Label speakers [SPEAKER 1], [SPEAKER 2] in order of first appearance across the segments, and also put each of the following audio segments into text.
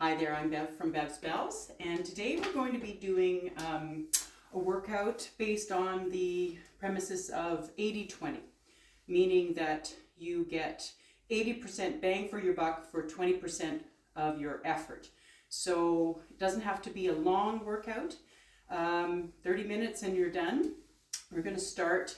[SPEAKER 1] Hi there, I'm Bev from Bev's Bells, and today we're going to be doing a workout based on the premises of 80-20, meaning that you get 80% bang for your buck for 20% of your effort. So it doesn't have to be a long workout, 30 minutes and you're done. We're going to start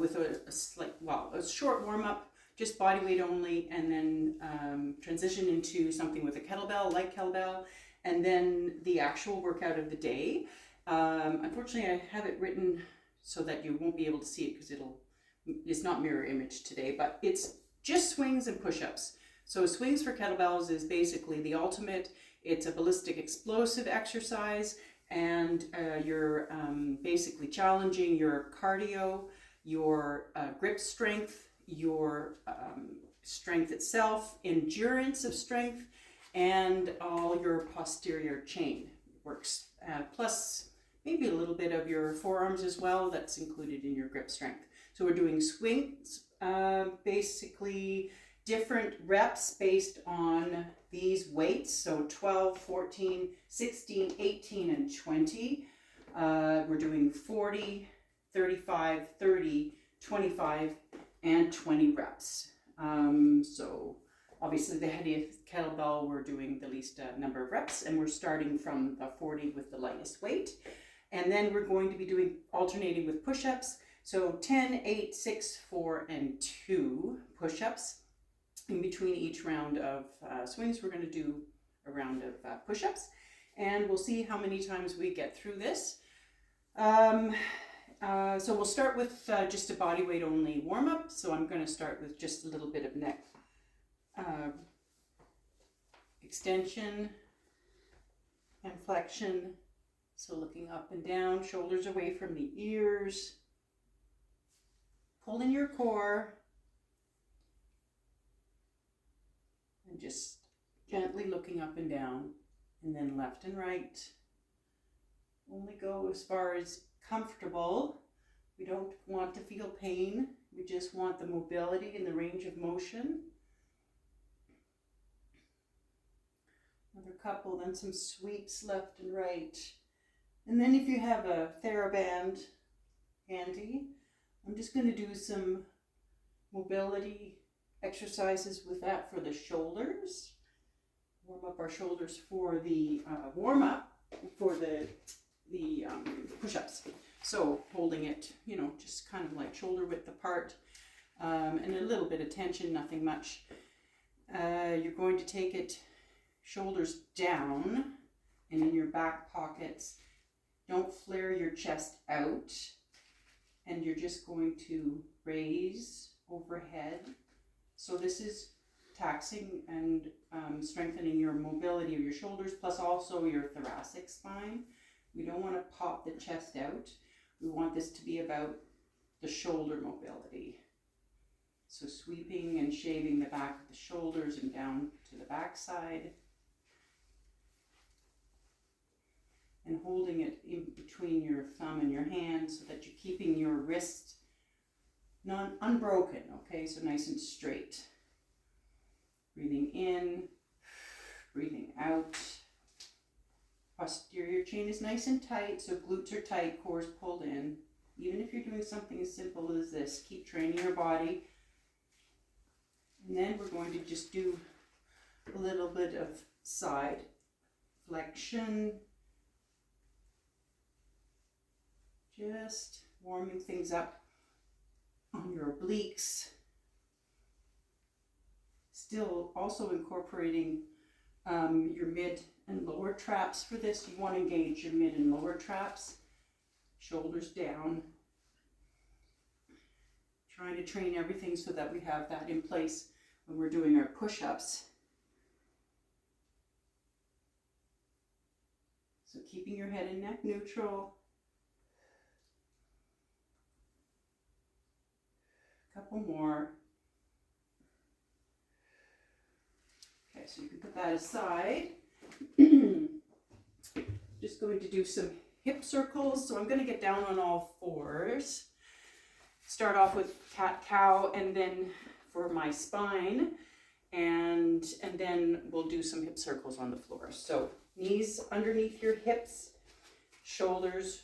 [SPEAKER 1] with a short warm-up, just body weight only, and then transition into something with a kettlebell, light kettlebell, and then the actual workout of the day. Unfortunately, I have it written so that you won't be able to see it because it's not mirror image today, but it's just swings and push-ups. So swings for kettlebells is basically the ultimate. It's a ballistic explosive exercise, and you're basically challenging your cardio, your grip strength, your strength itself, endurance of strength, and all your posterior chain works. Plus maybe a little bit of your forearms as well, that's included in your grip strength. So we're doing swings, basically different reps based on these weights. So 12, 14, 16, 18, and 20. We're doing 40, 35, 30, 25, and 20 reps. So obviously the heaviest kettlebell, we're doing the least number of reps, and we're starting from the 40 with the lightest weight. And then we're going to be doing alternating with push-ups. So 10, 8, 6, 4, and 2 push-ups. In between each round of swings, we're going to do a round of push-ups, and we'll see how many times we get through this. So we'll start with just a body weight only warm-up. So I'm going to start with just a little bit of neck extension and flexion. So looking up and down, shoulders away from the ears, pulling your core, and just gently looking up and down, and then left and right. Only go as far as comfortable. We don't want to feel pain. We just want the mobility and the range of motion. Another couple, then some sweeps left and right. And then if you have a TheraBand handy, I'm just going to do some mobility exercises with that for the shoulders. Warm up our shoulders for the warm-up for the push-ups. So holding it, just kind of like shoulder width apart, and a little bit of tension, nothing much. You're going to take it shoulders down and in your back pockets. Don't flare your chest out, and you're just going to raise overhead. So this is taxing and strengthening your mobility of your shoulders, plus also your thoracic spine. We don't want to pop the chest out. We want this to be about the shoulder mobility. So sweeping and shaving the back of the shoulders and down to the back side. And holding it in between your thumb and your hand so that you're keeping your wrist unbroken, okay? So nice and straight. Breathing in, breathing out. Posterior chain is nice and tight, so glutes are tight, core is pulled in. Even if you're doing something as simple as this, keep training your body. And then we're going to just do a little bit of side flexion. Just warming things up on your obliques. Still also incorporating your mid and lower traps for this. You want to engage your mid and lower traps. Shoulders down. Trying to train everything so that we have that in place when we're doing our push-ups. So keeping your head and neck neutral. Couple more. Okay, so you can put that aside. Just going to do some hip circles. So I'm going to get down on all fours. Start off with cat-cow, and then for my spine, and then we'll do some hip circles on the floor. So knees underneath your hips, shoulders,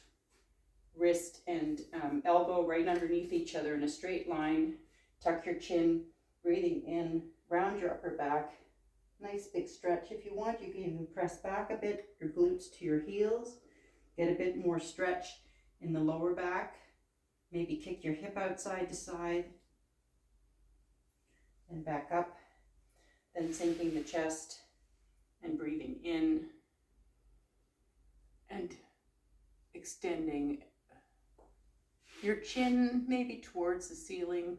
[SPEAKER 1] wrist, and elbow right underneath each other in a straight line. Tuck your chin, breathing in, round your upper back. Nice big stretch. If you want, you can even press back a bit, your glutes to your heels. Get a bit more stretch in the lower back. Maybe kick your hip out side to side. And back up. Then sinking the chest and breathing in. And extending your chin maybe towards the ceiling.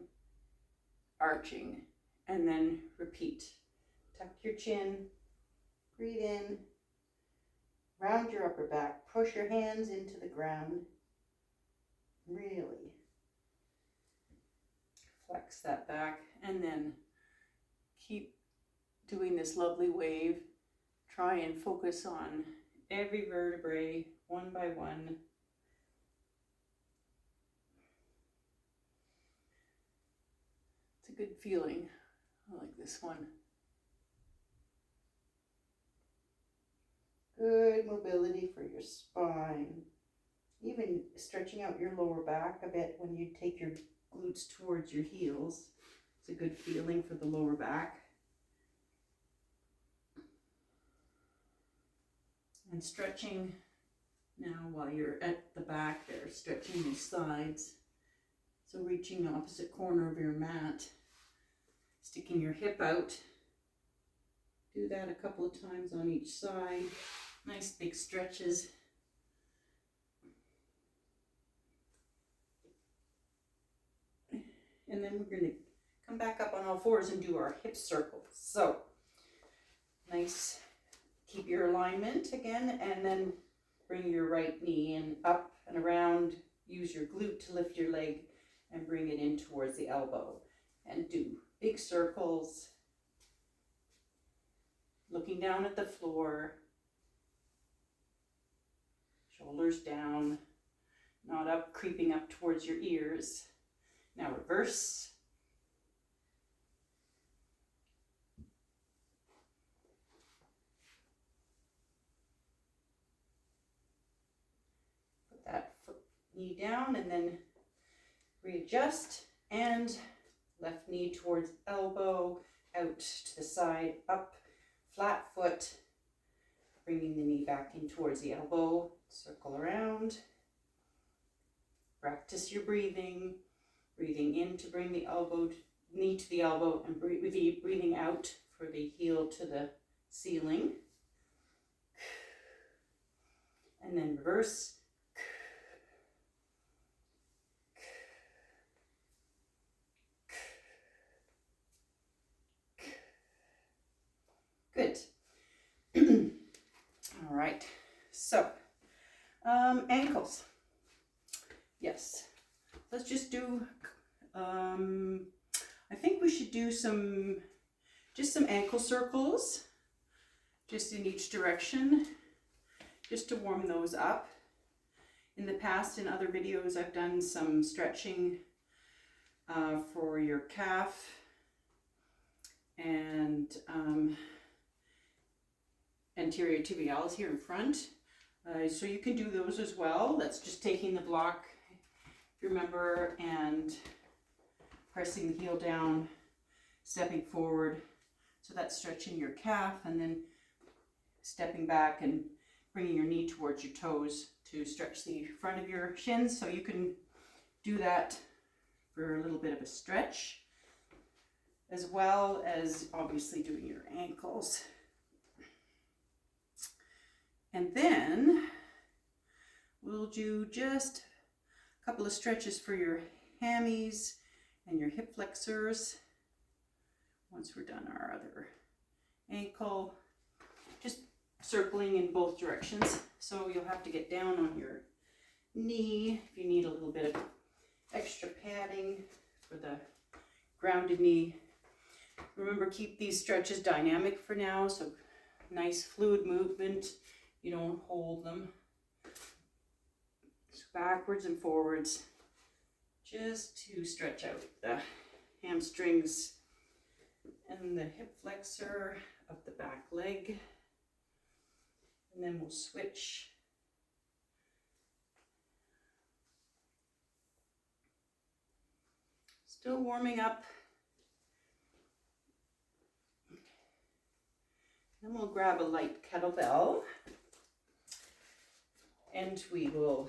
[SPEAKER 1] Arching. And then repeat. Tuck your chin, breathe in, round your upper back, push your hands into the ground, really flex that back, and then keep doing this lovely wave. Try and focus on every vertebrae one by one. It's a good feeling. I like this one. Good mobility for your spine. Even stretching out your lower back a bit when you take your glutes towards your heels. It's a good feeling for the lower back. And stretching now while you're at the back there, stretching your sides. So reaching the opposite corner of your mat, sticking your hip out. Do that a couple of times on each side. Nice big stretches. And then we're going to come back up on all fours and do our hip circles. So, nice. Keep your alignment again, and then bring your right knee in, up and around. Use your glute to lift your leg and bring it in towards the elbow. And do big circles. Looking down at the floor. Shoulders down, not up, creeping up towards your ears. Now reverse. Put that knee down and then readjust, and left knee towards elbow, out to the side, up, flat foot, bringing the knee back in towards the elbow, circle around. Practice your breathing. Breathing in to bring the knee to the elbow, and breathing out for the heel to the ceiling. And then reverse. Good. All right. So, ankles. Yes. Let's just do, I think we should do some ankle circles, just in each direction, just to warm those up. In the past, in other videos, I've done some stretching for your calf and anterior tibialis here in front. So you can do those as well. That's just taking the block, remember, and pressing the heel down, stepping forward. So that's stretching your calf, and then stepping back and bringing your knee towards your toes to stretch the front of your shins. So you can do that for a little bit of a stretch, as well as obviously doing your ankles. And then we'll do just a couple of stretches for your hammies and your hip flexors. Once we're done our other ankle, just circling in both directions. So you'll have to get down on your knee if you need a little bit of extra padding for the grounded knee. Remember, keep these stretches dynamic for now, so nice fluid movement. You don't hold them. So backwards and forwards, just to stretch out the hamstrings and the hip flexor of the back leg. And then we'll switch. Still warming up. Then we'll grab a light kettlebell and we will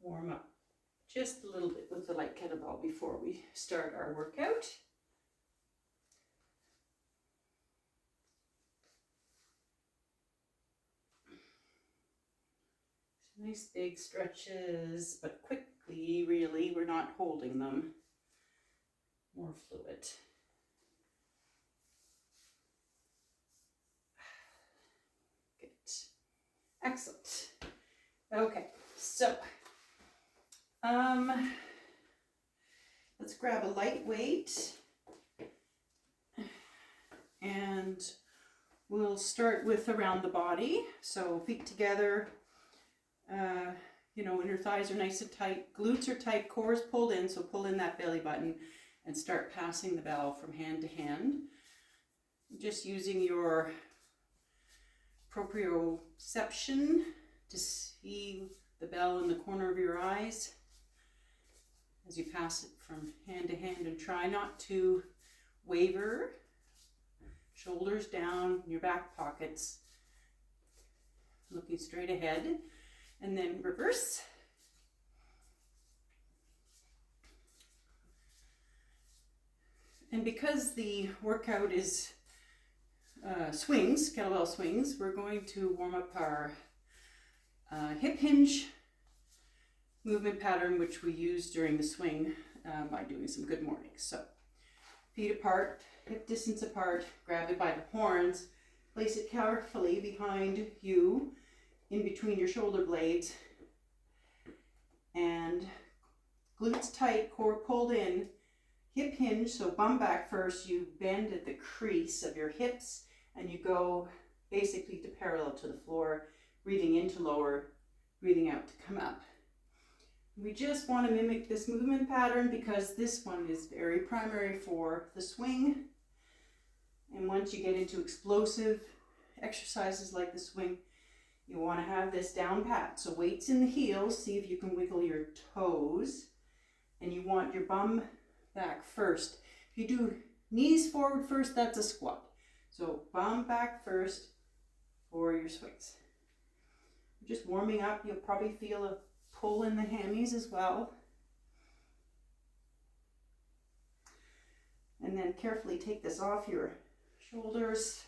[SPEAKER 1] warm up just a little bit with the light kettlebell before we start our workout. Nice big stretches, but quickly, really, we're not holding them. More fluid. Good. Excellent. Okay, so let's grab a light weight and we'll start with around the body. So feet together. You know, inner thighs are nice and tight, glutes are tight, core is pulled in, so pull in that belly button and start passing the bell from hand to hand. Just using your proprioception to see the bell in the corner of your eyes as you pass it from hand to hand, and try not to waver. Shoulders down, your back pockets, looking straight ahead. And then reverse. And because the workout is swings, kettlebell swings, we're going to warm up our hip hinge movement pattern, which we use during the swing by doing some good mornings. So feet apart, hip distance apart, grab it by the horns, place it carefully behind you, in between your shoulder blades, and glutes tight, core pulled in, hip hinge, so bum back first, you bend at the crease of your hips and you go basically to parallel to the floor, breathing in to lower, breathing out to come up. We just want to mimic this movement pattern because this one is very primary for the swing. And once you get into explosive exercises like the swing, you want to have this down pat. So weights in the heels, see if you can wiggle your toes. And you want your bum back first. If you do knees forward first, that's a squat. So bum back first for your swings. Just warming up, you'll probably feel a pull in the hammies as well. And then carefully take this off your shoulders.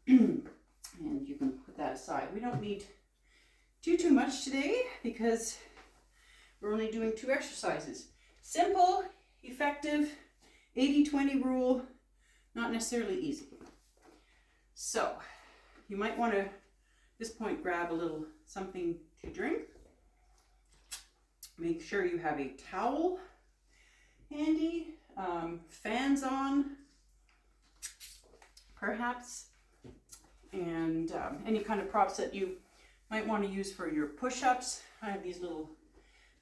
[SPEAKER 1] And you can put that aside. We don't need too much today because we're only doing 2 exercises. Simple, effective, 80-20 rule, not necessarily easy. So you might want to, at this point, grab a little something to drink. Make sure you have a towel handy, fans on, perhaps, and any kind of props that you might want to use for your push-ups. I have these little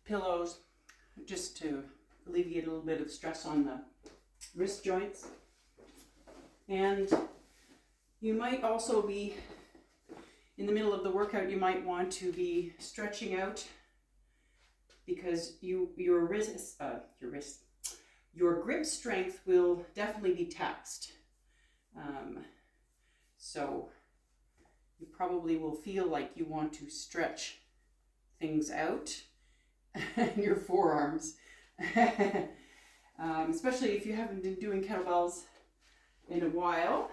[SPEAKER 1] pillows just to alleviate a little bit of stress on the wrist joints. And you might also be, in the middle of the workout, you might want to be stretching out because your grip strength will definitely be taxed. So you probably will feel like you want to stretch things out in your forearms, especially if you haven't been doing kettlebells in a while,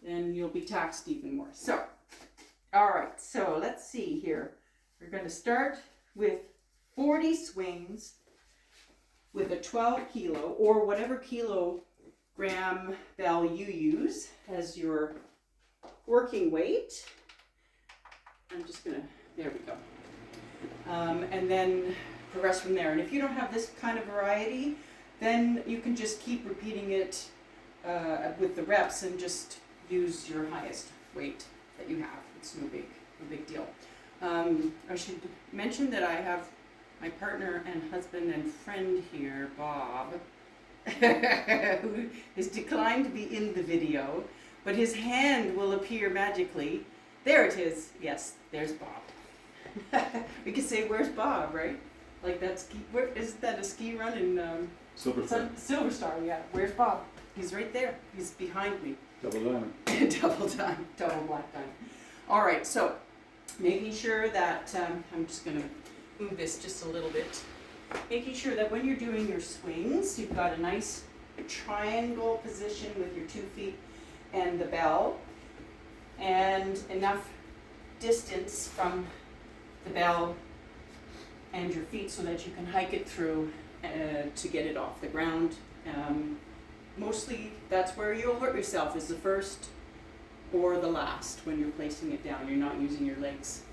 [SPEAKER 1] then you'll be taxed even more. So, all right, so let's see here. We're going to start with 40 swings with a 12 kilo or whatever kilogram bell you use as your working weight. I'm just gonna, there we go. And then progress from there. And if you don't have this kind of variety, then you can just keep repeating it with the reps and just use your highest weight that you have. It's no big deal. I should mention that I have my partner and husband and friend here, Bob, who has declined to be in the video, but his hand will appear magically. There it is. Yes, there's Bob. We could say, "Where's Bob?" Right? Like that ski. Isn't that a ski run in
[SPEAKER 2] Silver Star?
[SPEAKER 1] Silver Star. Yeah. Where's Bob? He's right there. He's behind me.
[SPEAKER 2] Double down.
[SPEAKER 1] Double time. Double black time. All right. So making sure that I'm just going to move this just a little bit. Making sure that when you're doing your swings, you've got a nice triangle position with your 2 feet and the bell, and enough distance from the bell and your feet so that you can hike it through to get it off the ground. Mostly that's where you'll hurt yourself, is the first or the last when you're placing it down. You're not using your legs,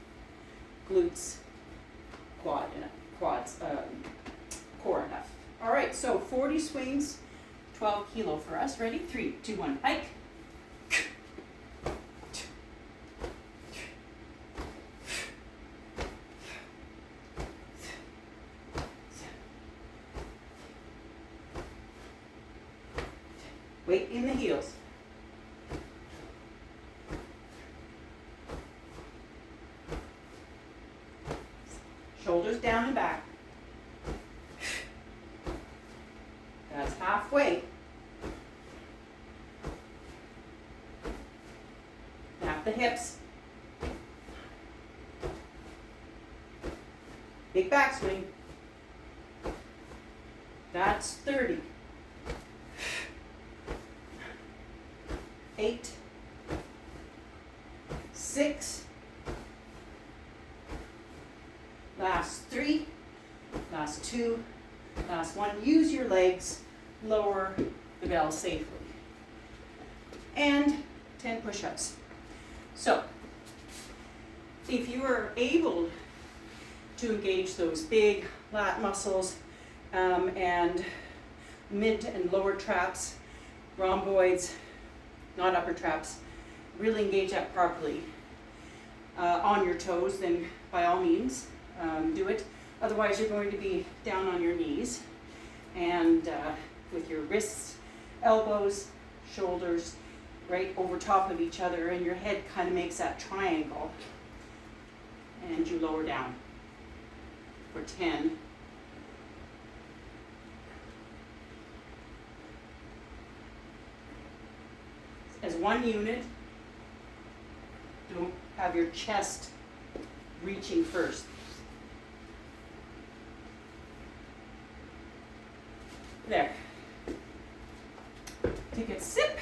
[SPEAKER 1] glutes, quads, core enough. All right, so 40 swings, 12 kilo for us. Ready? 3, 2, 1, hike. Weight in the heels. Shoulders down and back. That's halfway. Tap the hips. Big backswing. That's 30. 8, 6, last 3, last 2, last 1. Use your legs, lower the bell safely. And 10 push-ups. So, if you are able to engage those big lat muscles and mid and lower traps, rhomboids, not upper traps, really engage that properly on your toes, then by all means do it. Otherwise you're going to be down on your knees and with your wrists, elbows, shoulders right over top of each other, and your head kind of makes that triangle, and you lower down for 10. As one unit. Don't have your chest reaching first. There. Take a sip,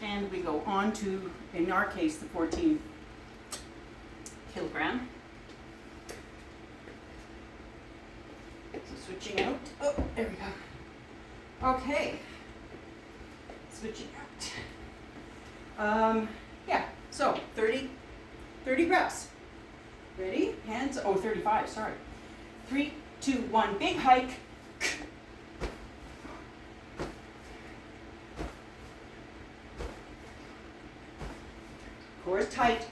[SPEAKER 1] and we go on to, in our case, the 14 kilogram. So switching out. Oh, there we go. Okay. Switching out. Yeah, so 30 reps. Ready? Hands, 35, sorry. 3, 2, 1, big hike. Core is tight.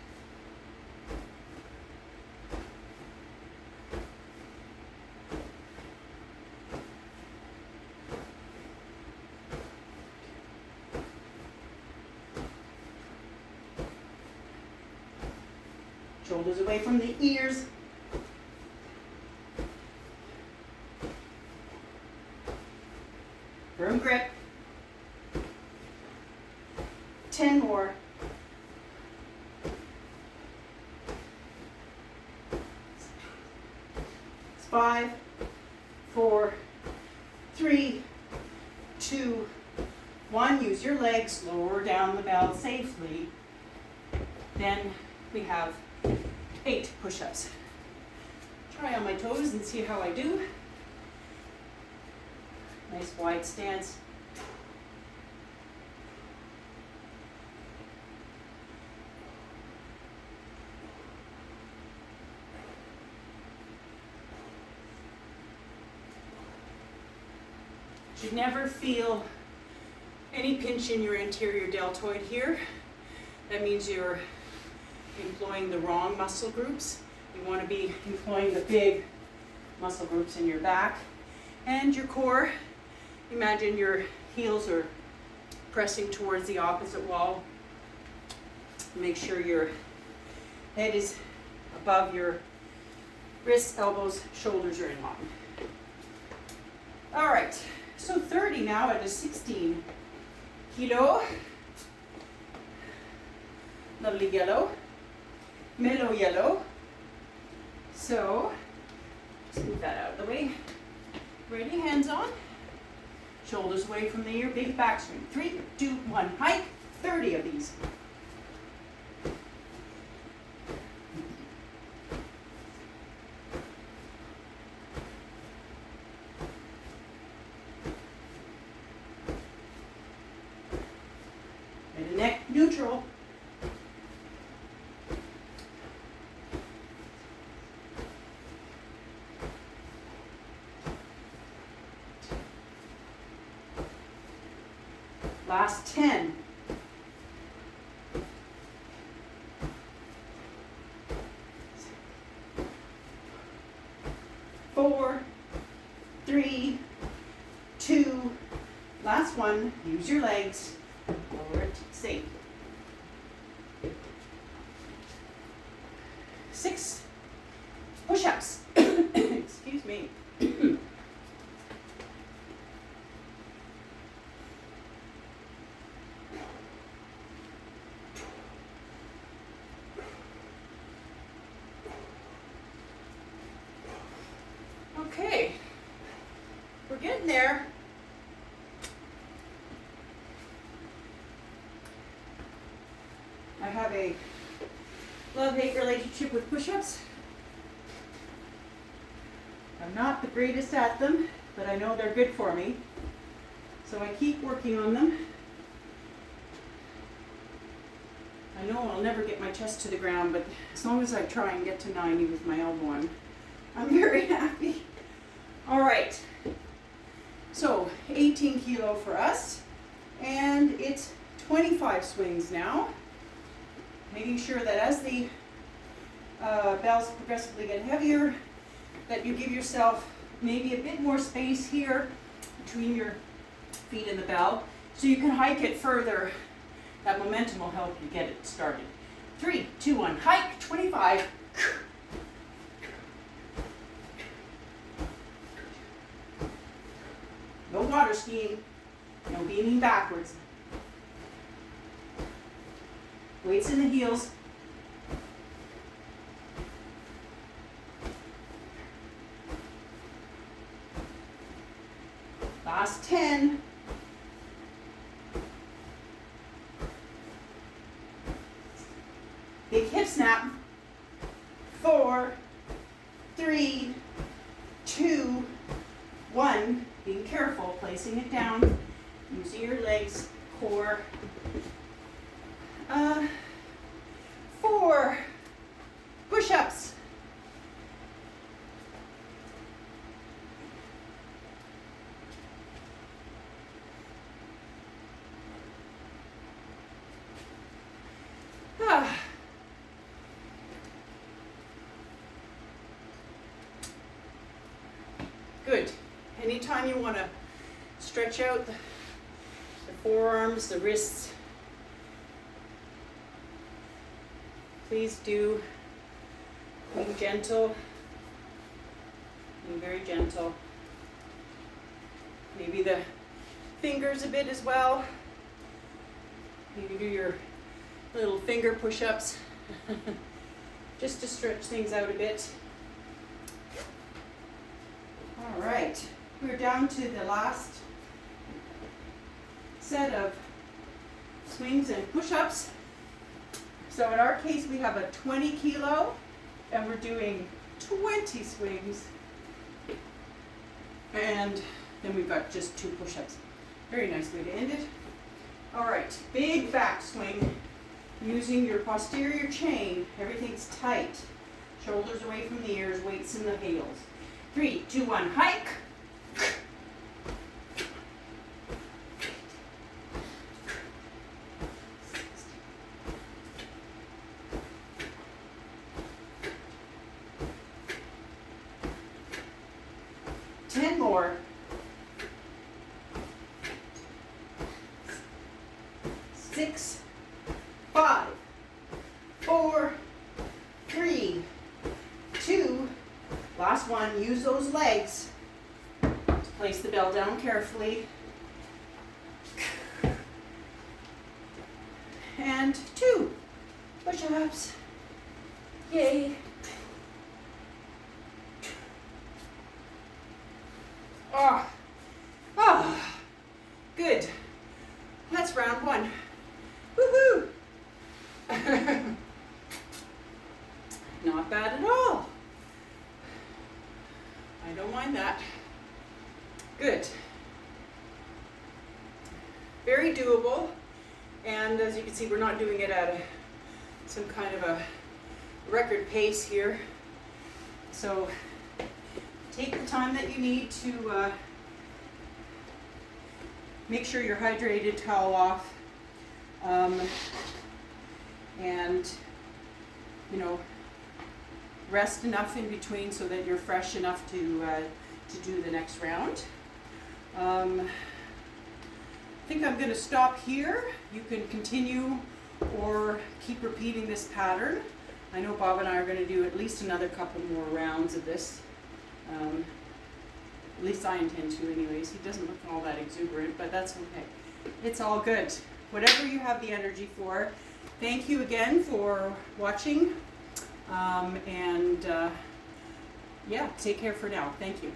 [SPEAKER 1] Shoulders away from the ears. Firm grip. 10 more. It's 5, 4, 3, 2, 1. Use your legs, lower down the bell safely. Then we have 8 push-ups. Try on my toes and see how I do. Nice wide stance. Should never feel any pinch in your anterior deltoid here. That means you're employing the wrong muscle groups. You want to be employing the big muscle groups in your back and your core. Imagine your heels are pressing towards the opposite wall. Make sure your head is above your wrists, elbows, shoulders are in line. All right, so 30 now at a 16 kilo. Lovely yellow, mellow yellow. So, just move that out of the way. Ready, hands on. Shoulders away from the ear, big back swing. 3, 2, 1, hike. 30 of these. And neck neutral. Last 10. Four, 3, 2, last one. Use your legs. Lower it, safe. 6 push-ups. Excuse me. Okay, we're getting there. I have a love-hate relationship with push-ups. I'm not the greatest at them, but I know they're good for me. So I keep working on them. I know I'll never get my chest to the ground, but as long as I try and get to 90 with my elbow on, I'm very happy. All right, so 18 kilo for us, and it's 25 swings now. Making sure that as the bells progressively get heavier, that you give yourself maybe a bit more space here between your feet and the bell, so you can hike it further. That momentum will help you get it started. 3, 2, 1, hike, 25. No water skiing, no beaming backwards. Weights in the heels. Last 10. Big hip snap. 4, 3, 2, 1. Being careful, placing it down, using your legs, core. 4 push-ups. Good. Anytime you want to stretch out the forearms, the wrists, please do. Being gentle, being very gentle. Maybe the fingers a bit as well. Maybe do your little finger push-ups just to stretch things out a bit. All right, we're down to the last set of swings and push-ups. So in our case, we have a 20 kilo, and we're doing 20 swings. And then we've got just 2 push-ups. Very nice way to end it. All right, big back swing. Using your posterior chain, everything's tight. Shoulders away from the ears, weights in the heels. 3, 2, 1, hike. more. 6, 5, 4, 3, 2, last one, use those legs to place the bell down carefully. And 2 push-ups. Yay. Good. That's round 1. Woohoo! Not bad at all. I don't mind that. Good. Very doable. And as you can see, we're not doing it at some kind of a record pace here. So take the time that you need to make sure you're hydrated, towel off, and rest enough in between so that you're fresh enough to do the next round. I think I'm going to stop here. You can continue or keep repeating this pattern. I know Bob and I are going to do at least another couple more rounds of this. At least I intend to anyways. He doesn't look all that exuberant, but that's okay. It's all good. Whatever you have the energy for. Thank you again for watching. Yeah, take care for now. Thank you.